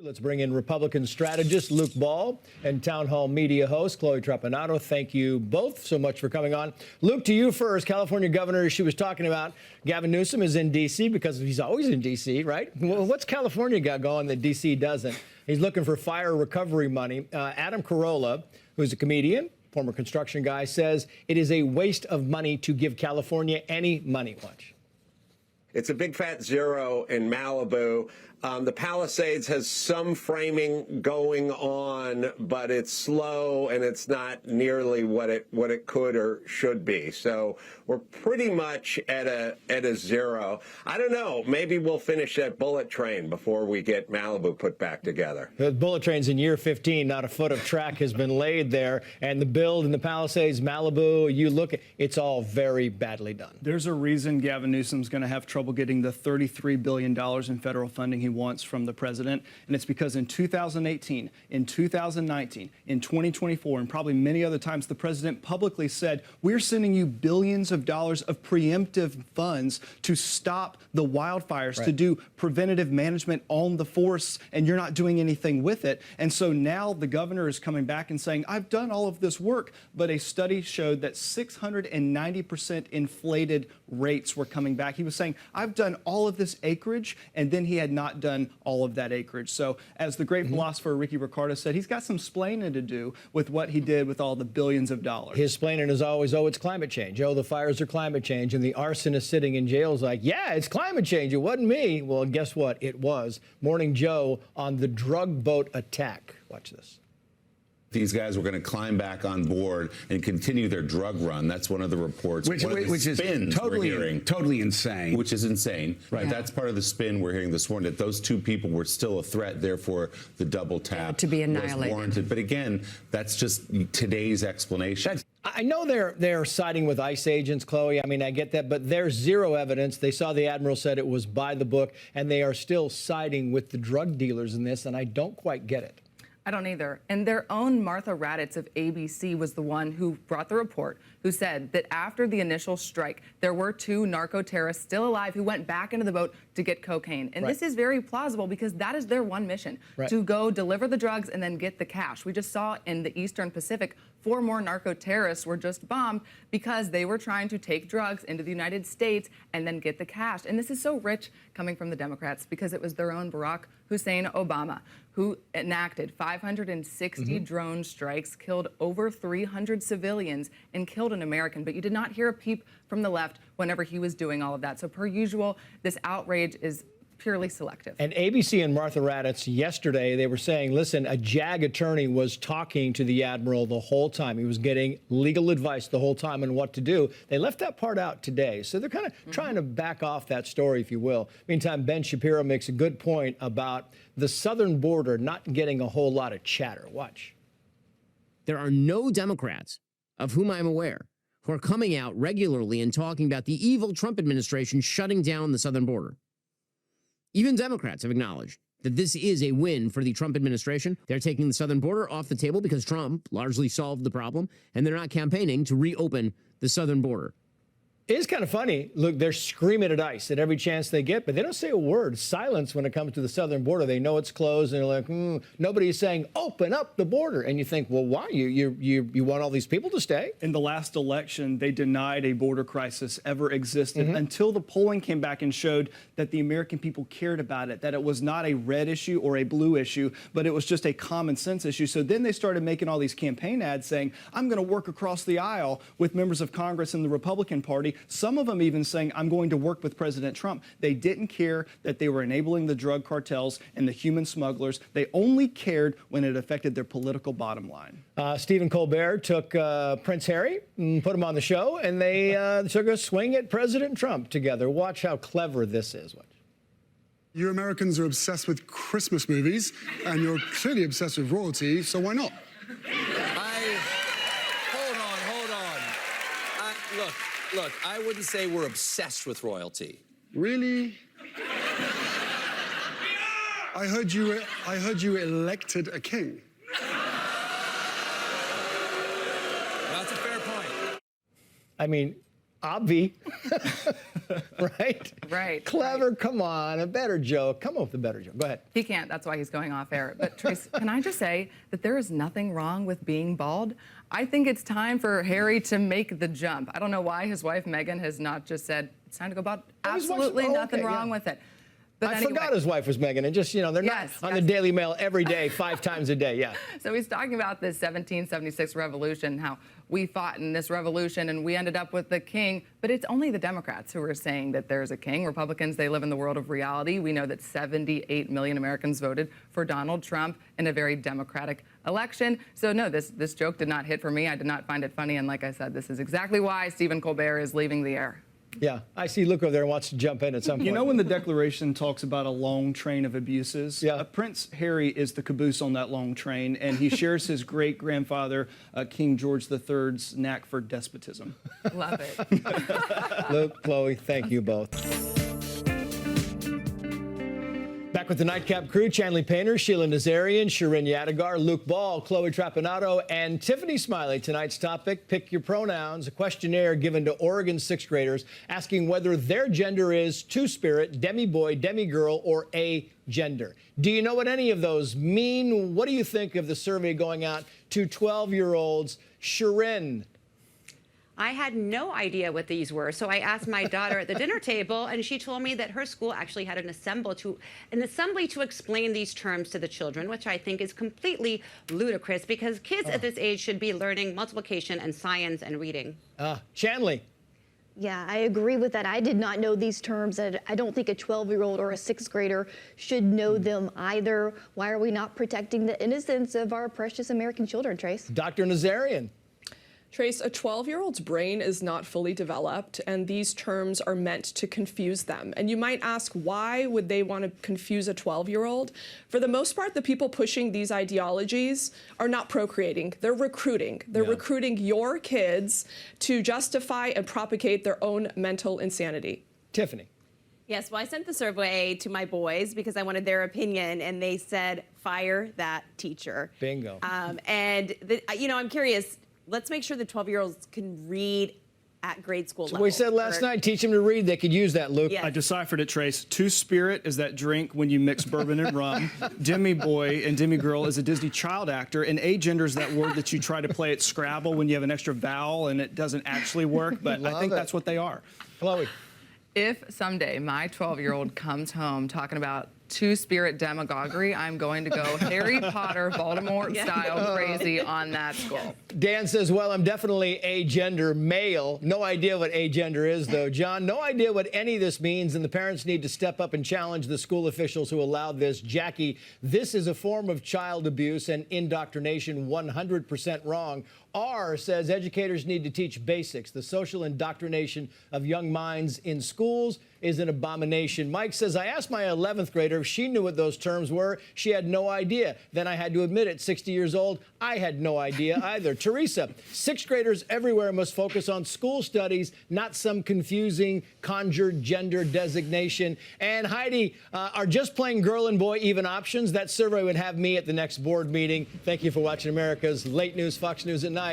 Let's bring in Republican strategist Luke Ball and town hall media host Chloe Trapanado. Thank you both so much for coming on. Luke, to you first. California governor, she was talking about, Gavin Newsom is in D.C. because he's always in D.C., right? Well, what's California got going that D.C. doesn't? He's looking for fire recovery money. Adam Carolla, who's a comedian, former construction guy, says it is a waste of money to give California any money. Watch. It's a big fat zero in Malibu. The Palisades has some framing going on, but it's slow and it's not nearly what it could or should be. So we're pretty much at a zero. I don't know. Maybe we'll finish that bullet train before we get Malibu put back together. The bullet train's in year 15. Not a foot of track has been laid there. And the build in the Palisades, Malibu, you look at it's all very badly done. There's a reason Gavin Newsom's going to have trouble getting the $33 billion in federal funding he wants from the president, and it's because in 2018, in 2019, in 2024, and probably many other times, the president publicly said, we're sending you billions of dollars of preemptive funds to stop the wildfires, to do preventative management on the force, and you're not doing anything with it. And so now the governor is coming back and saying, I've done all of this work, but a study showed that 690% inflated rates were coming back. He was saying, I've done all of this acreage, and then he had not done all of that acreage. So as the great philosopher Ricky Ricardo said, he's got some splaining to do with what he did with all the billions of dollars. His splaining is always, oh, it's climate change. Oh, the fires are climate change. And the arsonist sitting in jail is like, yeah, it's climate change. It wasn't me. Well, guess what? It was. Morning Joe on the drug boat attack. Watch this. These guys were going to climb back on board and continue their drug run. That's one of the reports. Which is totally insane. Which is insane. Right. Yeah. That's part of the spin we're hearing this morning, that those two people were still a threat. Therefore, the double tap to be annihilated. was warranted. But again, that's just today's explanation. I know they're siding with ICE agents, Chloe. I mean, I get that, but there's zero evidence. They saw the admiral said it was by the book, and they are still siding with the drug dealers in this, and I don't quite get it. I don't either. And their own Martha Raddatz of ABC was the one who brought the report, who said that after the initial strike, there were two narco-terrorists still alive who went back into the boat to get cocaine. And this is very plausible because that is their one mission, to go deliver the drugs and then get the cash. We just saw in the Eastern Pacific, 4 more narco-terrorists were just bombed because they were trying to take drugs into the United States and then get the cash. And this is so rich coming from the Democrats because it was their own Barack Hussein Obama who enacted 560 drone strikes, killed over 300 civilians, and killed an American. But you did not hear a peep from the left whenever he was doing all of that. So per usual, this outrage is purely selective. And ABC and Martha Raddatz yesterday, they were saying, listen, a JAG attorney was talking to the admiral the whole time. He was getting legal advice the whole time on what to do. They left that part out today. So they're kind of trying to back off that story, if you will. Meantime, Ben Shapiro makes a good point about the southern border not getting a whole lot of chatter. Watch. There are no Democrats, of whom I'm aware, who are coming out regularly and talking about the evil Trump administration shutting down the southern border. Even Democrats have acknowledged that this is a win for the Trump administration. They're taking the southern border off the table because Trump largely solved the problem, and they're not campaigning to reopen the southern border. It is kind of funny. Look, they're screaming at ICE at every chance they get, but they don't say a word. Silence when it comes to the southern border. They know it's closed, and they're like, nobody's saying, open up the border. And you think, well, why? You want all these people to stay? In the last election, they denied a border crisis ever existed until the polling came back and showed that the American people cared about it, that it was not a red issue or a blue issue, but it was just a common sense issue. So then they started making all these campaign ads saying, I'm going to work across the aisle with members of Congress in the Republican Party. Some of them even saying, I'm going to work with President Trump. They didn't care that they were enabling the drug cartels and the human smugglers. They only cared when it affected their political bottom line. Stephen Colbert took Prince Harry and put him on the show, and they took a swing at President Trump together. Watch how clever this is. Watch. You Americans are obsessed with Christmas movies, and you're clearly obsessed with royalty, so why not? Hold on. Look, I wouldn't say we're obsessed with royalty. Really? I heard you elected a king. That's a fair point. I mean, Obvi. Right? Right. Clever. Right. Come on. A better joke. Come up with a better joke. Go ahead. He can't. That's why he's going off air. But Trace, can I just say that there is nothing wrong with being bald? I think it's time for Harry to make the jump. I don't know why his wife Meghan has not just said it's time to go bald. Absolutely nothing wrong with it. But I anyway. forgot his wife was Meghan, and just, they're not on the Daily Mail every day, 5 times a day. Yeah. So he's talking about this 1776 revolution, how we fought in this revolution and we ended up with the king. But it's only the Democrats who are saying that there's a king. Republicans, they live in the world of reality. We know that 78 million Americans voted for Donald Trump in a very democratic election. So no, this joke did not hit for me. I did not find it funny. And like I said, this is exactly why Stephen Colbert is leaving the air. Yeah, I see Luke over there wants to jump in at some point. You know when the Declaration talks about a long train of abuses? Yeah. Prince Harry is the caboose on that long train, and he shares his great-grandfather, King George III's knack for despotism. Love it. Luke, Chloe, thank you both. Back with the Nightcap crew, Chanley Painter, Sheila Nazarian, Shirin Yadigar, Luke Ball, Chloe Trapanado, and Tiffany Smiley. Tonight's topic, pick your pronouns, a questionnaire given to Oregon 6th graders asking whether their gender is two-spirit, demi-boy, demi-girl, or agender. Do you know what any of those mean? What do you think of the survey going out to 12-year-olds? Shirin. I had no idea what these were, so I asked my daughter at the dinner table, and she told me that her school actually had an assembly to explain these terms to the children, which I think is completely ludicrous because kids at this age should be learning multiplication and science and reading. Chanley. Yeah, I agree with that. I did not know these terms, and I don't think a 12-year-old or a 6th grader should know them either. Why are we not protecting the innocence of our precious American children, Trace? Dr. Nazarian. Trace, a 12-year-old's brain is not fully developed, and these terms are meant to confuse them. And you might ask, why would they want to confuse a 12-year-old? For the most part, the people pushing these ideologies are not procreating. They're recruiting. They're recruiting your kids to justify and propagate their own mental insanity. Tiffany. Yes, well, I sent the survey to my boys because I wanted their opinion, and they said, fire that teacher. Bingo. I'm curious. Let's make sure the 12-year-olds can read at grade school level. We said last night, teach them to read. They could use that, Luke. Yes. I deciphered it, Trace. Two-spirit is that drink when you mix bourbon and rum. Demi-boy and demi-girl is a Disney child actor. And agender is that word that you try to play at Scrabble when you have an extra vowel and it doesn't actually work. But I think that's what they are. Chloe. If someday my 12-year-old comes home talking about two-spirit demagoguery, I'm going to go Harry Potter, Voldemort-style crazy on that school. Dan says, well, I'm definitely agender male. No idea what agender is, though. John, no idea what any of this means, and the parents need to step up and challenge the school officials who allowed this. Jackie, this is a form of child abuse and indoctrination, 100% wrong. R says educators need to teach basics. The social indoctrination of young minds in schools is an abomination. Mike says, I asked my 11th grader if she knew what those terms were. She had no idea. Then I had to admit it, 60 years old, I had no idea either. Teresa, 6th graders everywhere must focus on school studies, not some confusing conjured gender designation. And Heidi, are just plain girl and boy even options? That survey would have me at the next board meeting. Thank you for watching America's Late News, Fox News at Night.